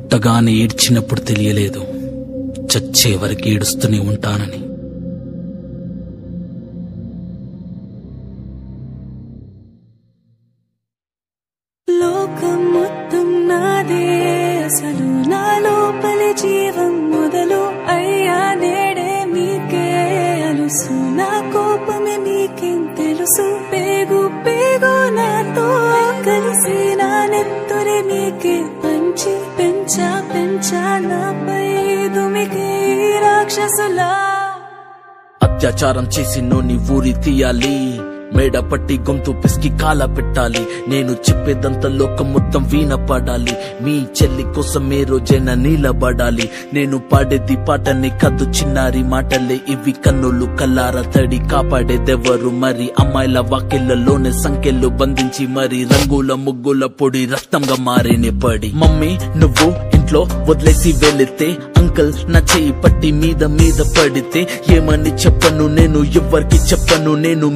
పుట్టగానే ఏడ్చినప్పుడు తెలియలేదు, చచ్చే వరకు ఏడుస్తూనే ఉంటానని. లోకం మొత్తం నాదే, అసలు నా లోపలి జీవం మొదలు అయ్యా నేడే మీకే అలుసు. నా కోపమే మీకేం తెలుసు, పేగు పేగు నాతో కలిసి నా నెత్తురే మీకే పంచి పెంచా నాపై దుమికే రాక్షసులా. అత్యాచారం చేసి నోని ఊరి తీయాలి, మేడ పట్టి గొంతు పిసికి కాల పెట్టాలి. నేను చెప్పేదంతా లోకం మొత్తం వీణ పడాలి, మీ చెల్లి కోసం ఏ రోజైనా నిలబడాలి. నేను పాడేది పాటని కద్దు చిన్నారి మాటలే ఇవి, కన్నులు కల్లార తడి కాపాడేదెవరు మరి. అమ్మాయిల వాకిళ్లలోనే సంఖ్యలు బంధించి మరి, రంగుల ముగ్గుల పొడి రక్తంగా మారేనే పడి. మమ్మీ నువ్వు ఇంట్లో వదిలేసి వెళితే, అంకల్ నా చేయి పట్టి మీద పడితే ఏమని చెప్పను నేను, ఎవ్వరికి చెప్పను నేను.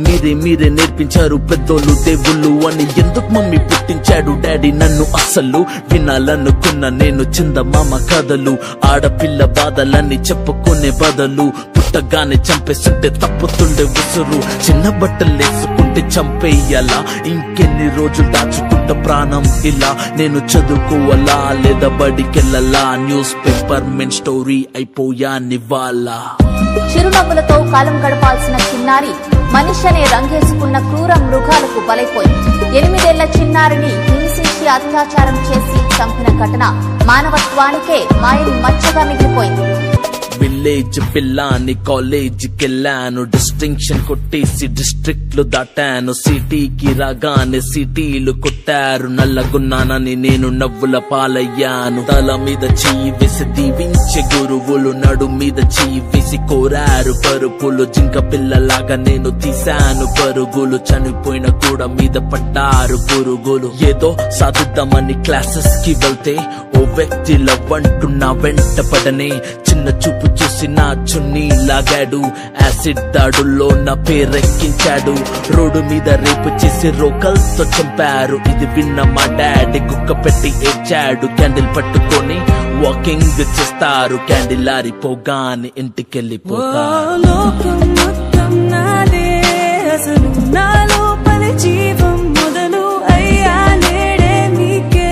మీరే నేర్పించారు పెద్దోళ్ళు దేవుళ్ళు అని. ఎందుకు మమ్మీ పుట్టించాడు డాడీ నన్ను, అసలు వినాలనుకున్న నేను చందమామ కథలు. ఆడపిల్ల బాధలన్నీ చెప్పుకునే బదులు, పుట్టగానే చంపేస్తుంటే తప్పుతుండే ఉసురు. చిన్న బట్టలేసుకుంటే చంపేయాలా, ఇంకెన్ని రోజులు దాచుకుంటా ప్రాణం ఇలా. నేను చదువుకోవాలా లేదా బడికెళ్ళాలా, న్యూస్ పేపర్ మెన్ స్టోరీ అయిపోయా నివాలా. చిరునవ్వులతో కాలం గడపాల్సిన చిన్నారి మనిషి అనే రంగేసుకున్న క్రూర మృగాలకు బలైపోయింది. 8 ఏళ్ల చిన్నారిని హింసించి అత్యాచారం చేసి చంపిన ఘటన మానవత్వానికే మాయని మచ్చగా మిగిలిపోయింది. విలేజ్ పిల్లాని కాలేజీకెళ్ళాను, డిస్టింక్షన్ కొట్టేసి డిస్ట్రిక్ట్లు దాటాను. సిటీకి రాగానే సిటీలు కొట్టారు, నల్లగున్నానని నేను నవ్వుల పాలయ్యాను. తల మీద చెయ్యి వేసి దీవించే గురువులు, నడు మీద చెయ్యి వేసి కోరారు పరుపులు. జింక పిల్లలాగా నేను తీశాను పరుగులు, చనిపోయిన కూడా మీద పడ్డారు పురుగులు. ఏదో సాధిద్దామని క్లాసెస్ కి వెళ్తే ఓ వ్యక్తి లవ్ అంటున్నా వెంట పడనే. చిన్న చూపు చూసి నా చున్నీ లాగాడు, యాసిడ్ దాడుల్లో నా పేరెక్కించాడు. రోడ్డు మీద రేపు చేసి రోకల్తో చంపారు. ఇది విన్న మా డాడీ గుక్క పెట్టి ఏడ్చాడు. క్యాండిల్ పట్టుకొని వాకింగ్ చేస్తారు, క్యాండిల్ ఆరిపోగానే ఇంటికెళ్ళిపోతారు. లోకం మొత్తం నాదే, అసలు నా లోపలి జీవం మొదలు అయ్యా నేడే మీకే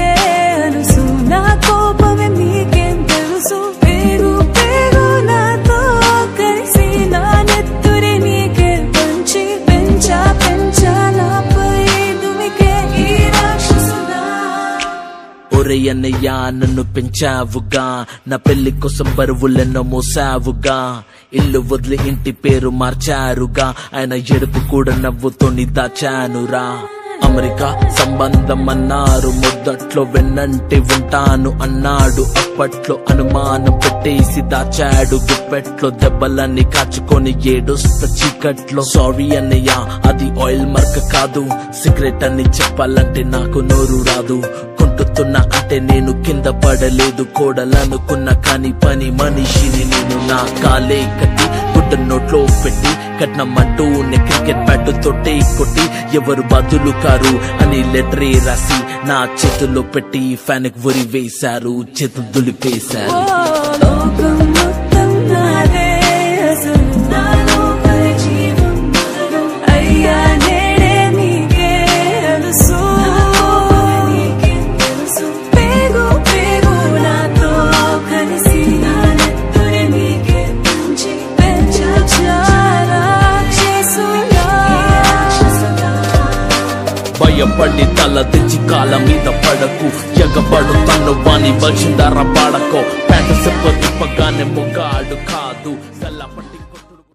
అలుసు. నా కోపమే మీకేం తెలుసు, పేగు పేగు నాతో కలిసి నా నెత్తురి మీకే పంచి పెంచా నాపై దుమికే ఈ రాక్షసులా. ఒరే అన్నయ్య నన్ను పెంచావుగా, నా పెళ్లి కోసం బరువులెన్నో మోసావుగా. ఇల్లు వదిలి ఇంటి పేరు మార్చారుగా, ఆయన ఎడుపు కూడా నవ్వుతోని దాచానురా. అమెరికా సంబంధం అన్నారు, మొదట్లో వెన్నంటి ఉంటాను అన్నాడు. అప్పట్లో అనుమానం పెట్టేసి దాచాడు, గుప్పెట్లో దెబ్బలన్నీ కాచుకొని ఏడుస్తా చీకట్లో. సారీ అన్నయ్య అది ఆయిల్ మార్క్ కాదు, సిగరెట్ అని చెప్పాలంటే నాకు నోరు రాదు. కొంటుతున్నా అంటే నేను కింద పడలేదు, కోడలనుకున్నా కానీ పని మనిషిని నేను. నా కాలే కట్టి గుడ్డ నోట్లో పెట్టి కట్నమంటూ క్రికెట్ బ్యాట్ తోటే కొట్టి, ఎవరు బదులు కారు అని లెటరే రాసి నా చేతుల్లో పెట్టి ఫ్యాన్ కి ఉరి వేశారు, చేతులు దులిపేశారు. లోకం మొత్తం నాదే, అసలు నా లోపలి జీవం మొదలు అయ్యా నేడే మీకే అలుసు. పేగు పేగు నాతో కలిసి నా నెత్తురి మీకే పంచి పెంచా రాక్షసులా. భయపడి తల తెచ్చి కాళ్ళ మీద పడకు, ఎగబడు తను వాణి వల్చిందార పాడకో. పేట చెప్పగానే మొగాడు కాదు,